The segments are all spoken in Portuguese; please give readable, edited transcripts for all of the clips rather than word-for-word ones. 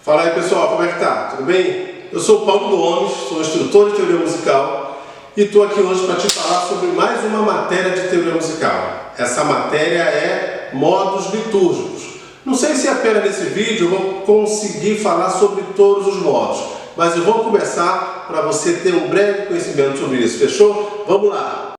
Fala aí pessoal, como é que tá? Tudo bem? Eu sou o Paulo Gomes, sou instrutor de teoria musical e estou aqui hoje para te falar sobre mais uma matéria de teoria musical. Essa matéria é modos litúrgicos. Não sei se apenas nesse vídeo eu vou conseguir falar sobre todos os modos, mas eu vou começar para você ter um breve conhecimento sobre isso, fechou? Vamos lá!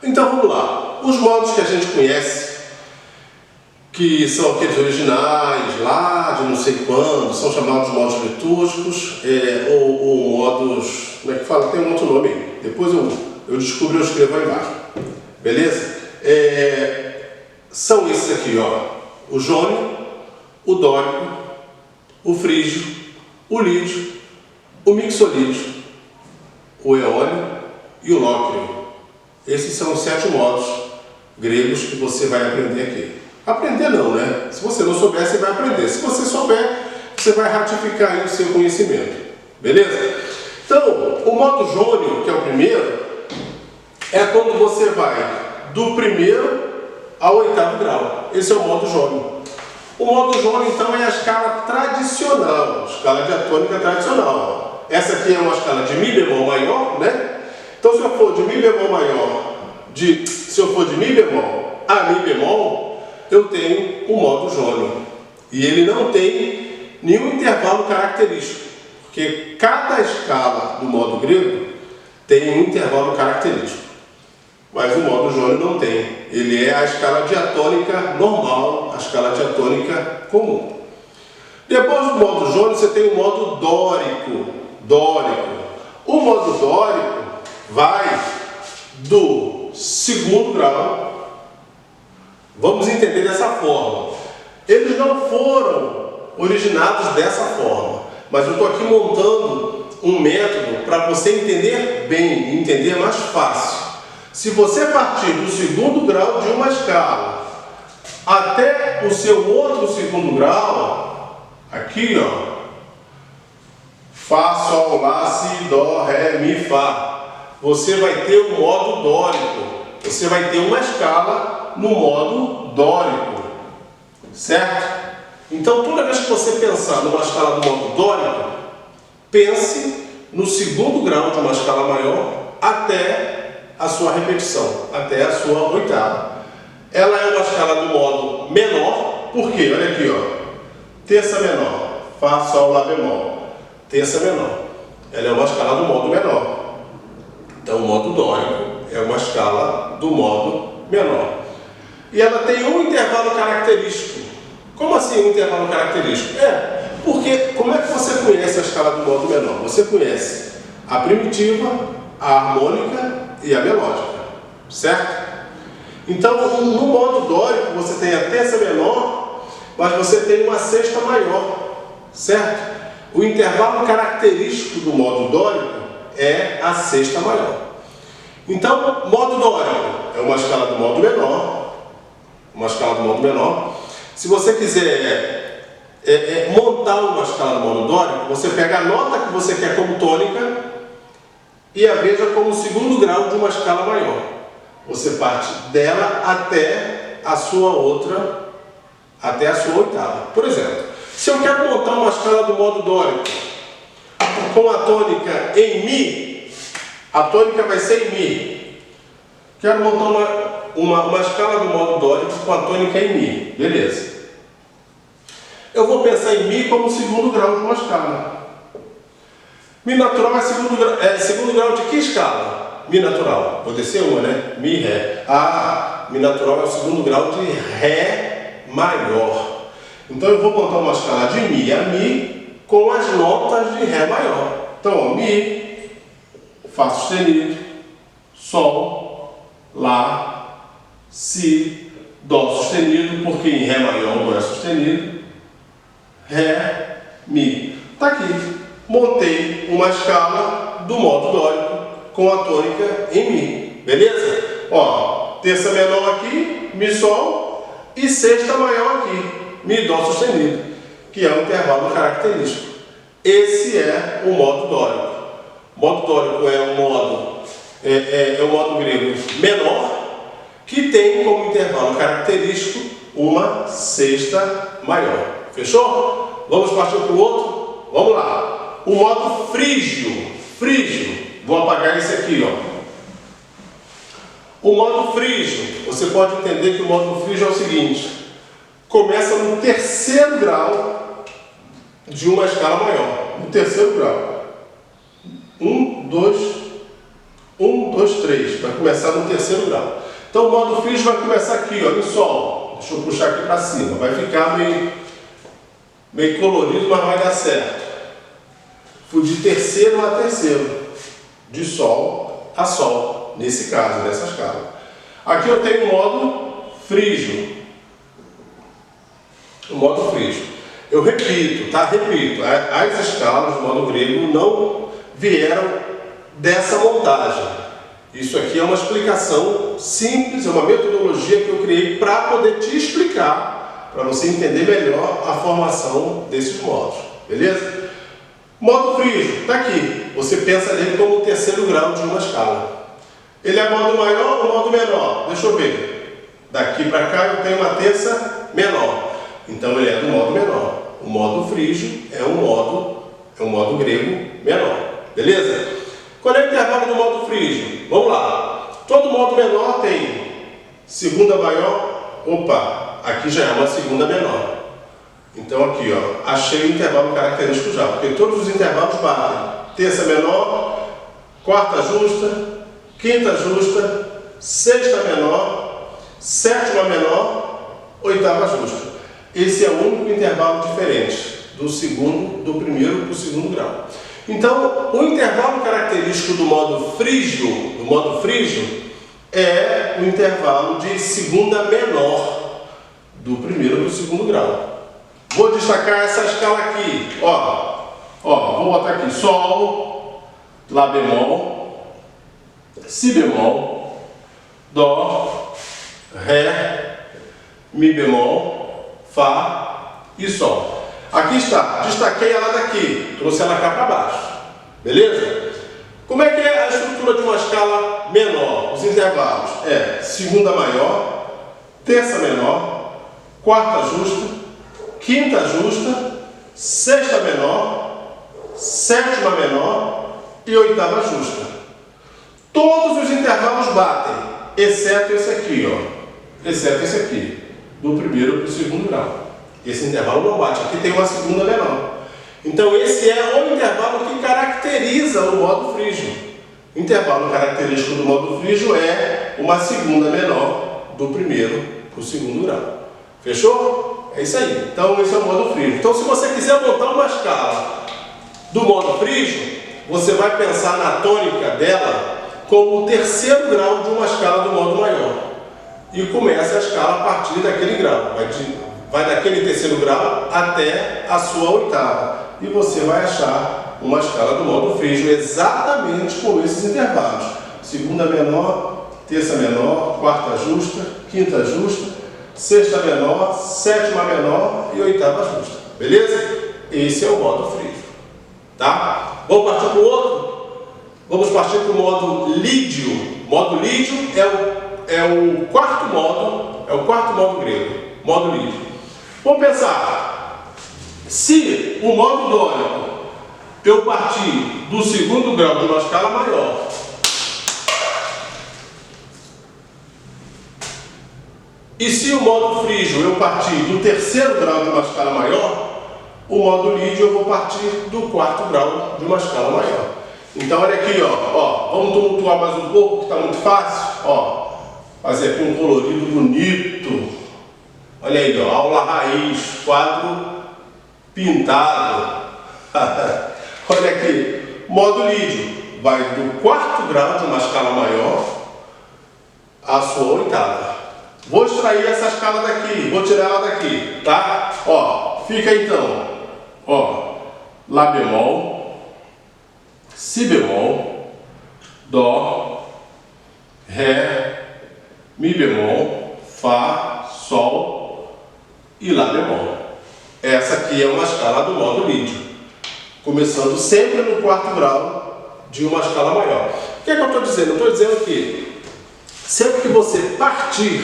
Então vamos lá, os modos que a gente conhece, que são aqueles originais lá de não sei quando, são chamados modos litúrgicos, ou modos, como é que fala? Tem um outro nome, depois eu descubro e eu escrevo aí embaixo, beleza? São esses aqui, ó, o jônico, o dórico, o frígio, o lídio, o mixolídio, o eólio e o lócreo. Esses são os 7 modos gregos que você vai aprender aqui. Aprender não, né? Se você não souber, você vai aprender. Se você souber, você vai ratificar aí o seu conhecimento. Beleza? Então, o modo jônico, que é o primeiro, é quando você vai do primeiro ao 8º grau. Esse é o modo jônico. O modo jônico, então, é a escala tradicional, escala diatônica tradicional. Essa aqui é uma escala de Mi bemol maior, né? Então, se eu for de Mi bemol maior, se eu for de Mi bemol a Mi bemol, eu tenho o modo jônico. E ele não tem nenhum intervalo característico, porque cada escala do modo grego tem um intervalo característico. Mas o modo jônico não tem. Ele é a escala diatônica normal, a escala diatônica comum. Depois do modo jônico, você tem o modo dórico. O modo dórico vai do 2º grau. Vamos entender dessa forma. Eles não foram originados dessa forma, mas eu estou aqui montando um método para você entender bem, entender mais fácil. Se você partir do 2º grau de uma escala até o seu outro 2º grau, aqui ó, Fá, Sol, Lá, Si, Dó, Ré, Mi, Fá, você vai ter o modo dórico. Você vai ter uma escala no modo dórico, certo? Então, toda vez que você pensar numa escala do modo dórico, pense no 2º grau de uma escala maior até a sua repetição, até a sua 8ª. Ela é uma escala do modo menor, porque, olha aqui, ó, terça menor, Fá, Sol, Lá bemol, terça menor. Ela é uma escala do modo menor. Então, o modo dórico é uma escala do modo menor. E ela tem um intervalo característico. Como assim um intervalo característico? Porque como é que você conhece a escala do modo menor? Você conhece a primitiva, a harmônica e a melódica, certo? Então, no modo dórico, você tem a terça menor, mas você tem uma sexta maior, certo? O intervalo característico do modo dórico é a sexta maior. Então, modo dórico é uma escala do modo menor, Se você quiser montar uma escala do modo dórico, você pega a nota que você quer como tônica e a veja como 2º grau de uma escala maior. Você parte dela até a sua 8ª. Por exemplo, se eu quero montar uma escala do modo dórico com a tônica em Mi, a tônica vai ser em Mi. Quero montar uma escala do modo dórico com a tônica em Mi. Beleza. Eu vou pensar em Mi como 2º grau de uma escala. Mi natural é 2º grau de que escala? Mi natural. Pode ser uma, né? Mi, Ré. Mi natural é o 2º grau de Ré maior. Então eu vou montar uma escala de Mi a Mi com as notas de Ré maior. Então, ó, Mi, Fá sustenido, Sol, Lá, Si, Dó sustenido, porque em Ré maior não é sustenido, Ré, Mi. Tá aqui. Montei uma escala do modo dórico com a tônica em Mi. Beleza? Ó, terça menor aqui, Mi, Sol, e sexta maior aqui, Mi, Dó sustenido, que é um intervalo característico. Esse é o modo dórico. O modo dórico é um modo grego menor, que tem como intervalo característico uma sexta maior. Fechou? Vamos partir para o outro? Vamos lá. O modo frígio. Vou apagar esse aqui, ó. O modo frígio, você pode entender que o modo frígio é o seguinte: começa no terceiro grau de uma escala maior. No terceiro grau. 1, 2, 3. Vai começar no terceiro grau. Então o modo frígio vai começar aqui, ó, em Sol. Deixa eu puxar aqui para cima. Vai ficar meio colorido, mas vai dar certo. Fui de terceiro a terceiro. De Sol a Sol. Nesse caso, nessa escala. Aqui eu tenho o modo frígio. O modo frígio. Eu repito, tá? Repito. As escalas do modo grego não vieram dessa montagem. Isso aqui é uma explicação simples, é uma metodologia que eu criei para poder te explicar, para você entender melhor a formação desses modos. Beleza? Modo frígio, está aqui. Você pensa nele como o terceiro grau de uma escala. Ele é modo maior ou modo menor? Deixa eu ver. Daqui para cá eu tenho uma terça menor. Então ele é do modo menor. O modo frígio é um modo grego menor. Beleza? Qual é o intervalo do modo frígio? Vamos lá. Todo modo menor tem segunda maior. Opa, aqui já é uma segunda menor. Então aqui, ó, achei o intervalo característico já, porque todos os intervalos batem. Terça menor, quarta justa, quinta justa, sexta menor, sétima menor, oitava justa. Esse é o único intervalo diferente do primeiro para o segundo grau. Então, o intervalo característico do modo frígio é o intervalo de segunda menor do primeiro para o segundo grau. Vou destacar essa escala aqui, ó, vou botar aqui Sol, Lá bemol, Si bemol, Dó, Ré, Mi bemol, Fá e Sol. Aqui está, destaquei ela daqui, trouxe ela cá para baixo, beleza? Como é que é a estrutura de uma escala menor? Os intervalos é segunda maior, terça menor, quarta justa, quinta justa, sexta menor, sétima menor e oitava justa. Todos os intervalos batem, exceto esse aqui, ó. Exceto esse aqui, do primeiro para o segundo grau. Esse intervalo não bate, aqui tem uma segunda menor. Então esse é o intervalo que caracteriza o modo frígio. O intervalo característico do modo frígio é uma segunda menor do primeiro para o segundo grau. Fechou? É isso aí. Então esse é o modo frígio. Então se você quiser montar uma escala do modo frígio, você vai pensar na tônica dela como o terceiro grau de uma escala do modo maior. E começa a escala a partir daquele grau. Vai daquele terceiro grau até a sua oitava. E você vai achar uma escala do modo frígio exatamente com esses intervalos. Segunda menor, terça menor, quarta justa, quinta justa, sexta menor, sétima menor e oitava justa. Beleza? Esse é o modo frígio. Tá? Vamos partir para o outro? Vamos partir para o modo lídio. Modo lídio é o quarto modo grego. Modo lídio. Vamos pensar. Se o modo dórico eu partir do segundo grau de uma escala maior, e se o modo frígio eu partir do terceiro grau de uma escala maior, o modo lídio eu vou partir do quarto grau de uma escala maior. Então olha aqui, ó, vamos tumultuar mais um pouco, que está muito fácil, ó, fazer aqui um colorido bonito. Olha aí, ó, aula raiz, quadro pintado. Olha aqui, modo lídio, vai do quarto grau de uma escala maior à sua oitava. Vou extrair essa escala daqui, vou tirar ela daqui, tá? Ó, fica então, ó, Lá bemol, Si bemol, Dó, Ré, Mi bemol, Fá, Sol e Lá bemol. Essa aqui é uma escala do modo lídio, começando sempre no quarto grau de uma escala maior. O que é que eu estou dizendo? Eu estou dizendo que sempre que você partir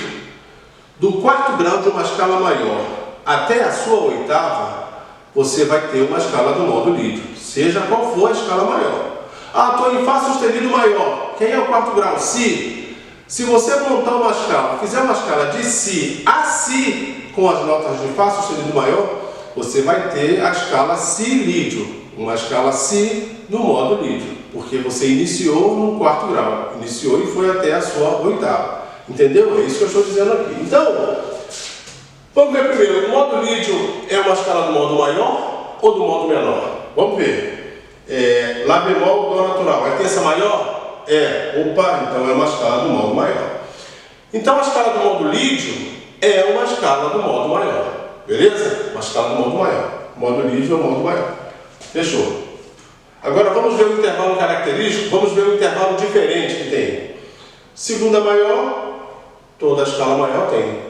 do quarto grau de uma escala maior até a sua oitava, você vai ter uma escala do modo lídio, seja qual for a escala maior. Ah, estou em Fá sustenido maior. Quem é o quarto grau? Si. Se você montar uma escala, fizer uma escala de Si a Si, com as notas de Fá sustenido maior, você vai ter a escala Si lídio, uma escala Si no modo lídio, porque você iniciou no quarto grau, iniciou e foi até a sua oitava. Entendeu? É isso que eu estou dizendo aqui. Então, vamos ver primeiro, o modo lídio é uma escala do modo maior ou do modo menor? Vamos ver. Lá bemol, Dó natural, é terça maior? Opa, então é uma escala do modo maior. Então a escala do modo lídio é uma escala do modo maior, beleza? Uma escala do modo maior. Modo lídio é o modo maior. Fechou. Agora vamos ver o intervalo característico, vamos ver o intervalo diferente que tem. Segunda maior, toda a escala maior tem.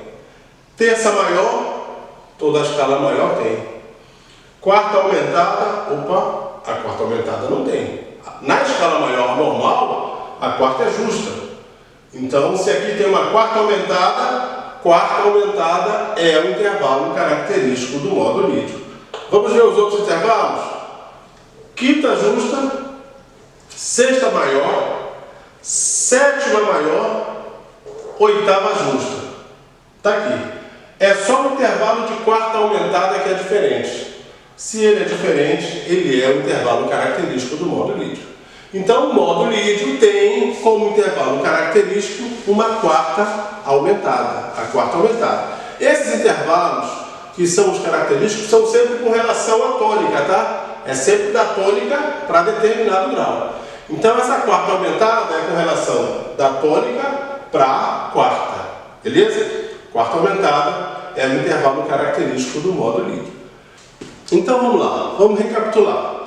Terça maior, toda a escala maior tem. Quarta aumentada, opa, a quarta aumentada não tem. Na escala maior normal, a quarta é justa. Então, se aqui tem uma quarta aumentada é o intervalo característico do modo lídio. Vamos ver os outros intervalos? Quinta justa, sexta maior, sétima maior, oitava justa. Está aqui. É só o intervalo de quarta aumentada que é diferente. Se ele é diferente, ele é o intervalo característico do modo lídio. Então, o modo lídio tem como intervalo característico uma quarta aumentada, a quarta aumentada. Esses intervalos, que são os característicos, são sempre com relação à tônica, tá? É sempre da tônica para determinado grau. Então, essa quarta aumentada é com relação da tônica para a quarta, beleza? Quarta aumentada é o intervalo característico do modo lídio. Então vamos lá, vamos recapitular.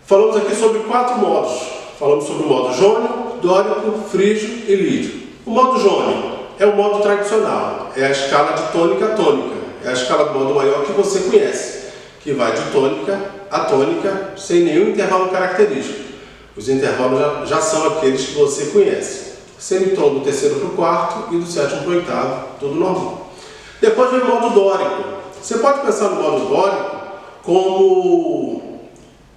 Falamos aqui sobre 4 modos. Falamos sobre o modo jônio, dórico, frígio e lídio. O modo jônio é o modo tradicional, é a escala de tônica a tônica. É a escala do modo maior que você conhece, que vai de tônica a tônica sem nenhum intervalo característico. Os intervalos já são aqueles que você conhece. Semitom do terceiro para o quarto e do sétimo para o oitavo, tudo normal. Depois vem o modo dórico. Você pode pensar no modo dórico como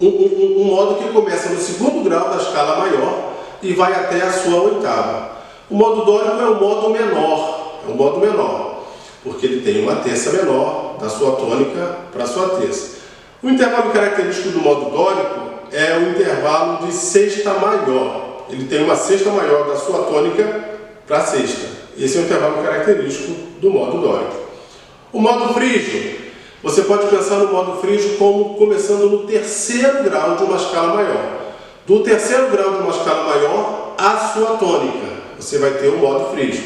um modo que começa no segundo grau da escala maior e vai até a sua oitava. O modo dórico é um modo menor, porque ele tem uma terça menor da sua tônica para a sua terça. O intervalo característico do modo dórico é o intervalo de sexta maior. Ele tem uma sexta maior da sua tônica para a sexta. Esse é o intervalo característico do modo dórico. O modo frígio. Você pode pensar no modo frígio como começando no terceiro grau de uma escala maior. Do terceiro grau de uma escala maior à sua tônica, você vai ter o modo frígio,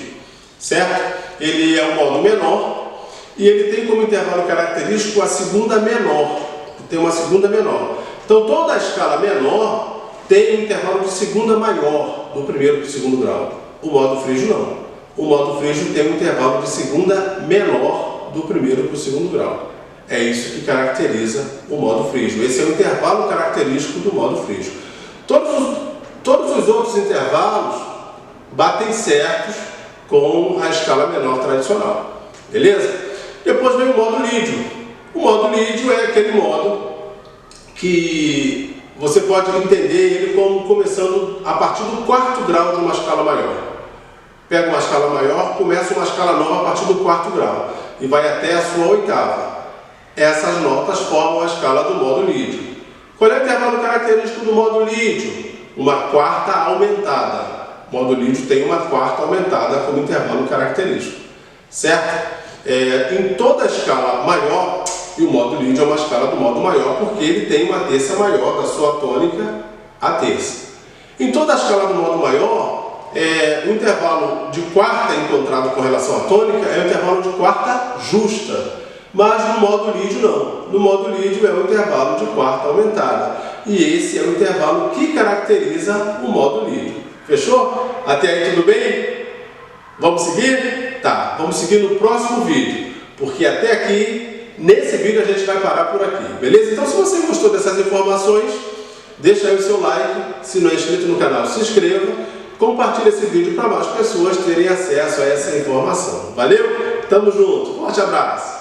certo? Ele é um modo menor e ele tem como intervalo característico a segunda menor. Tem uma segunda menor. Então toda a escala menor tem um intervalo de segunda maior do primeiro para o segundo grau. O modo frígio não. O modo frígio tem um intervalo de segunda menor do primeiro para o segundo grau. É isso que caracteriza o modo frígio. Esse é o intervalo característico do modo frígio. Todos os outros intervalos batem certos com a escala menor tradicional. Beleza? Depois vem o modo lídio. O modo lídio é aquele modo que você pode entender ele como começando a partir do quarto grau de uma escala maior. Pega uma escala maior, começa uma escala nova a partir do quarto grau e vai até a sua oitava. Essas notas formam a escala do modo lídio. Qual é o intervalo característico do modo lídio? Uma quarta aumentada. O modo lídio tem uma quarta aumentada como intervalo característico, certo? Em toda a escala maior, e o modo lídio é uma escala do modo maior porque ele tem uma terça maior da sua tônica a terça. Em toda a escala do modo maior, o intervalo de quarta encontrado com relação à tônica é o intervalo de quarta justa. Mas no modo lídio não. No modo lídio é o intervalo de quarta aumentada. E esse é o intervalo que caracteriza o modo lídio. Fechou? Até aí tudo bem? Vamos seguir? Tá, vamos seguir no próximo vídeo. Porque até aqui, nesse vídeo a gente vai parar por aqui. Beleza? Então se você gostou dessas informações, deixa aí o seu like. Se não é inscrito no canal, se inscreva. compartilhe esse vídeo para mais pessoas terem acesso a essa informação. Valeu? Tamo junto. Forte abraço.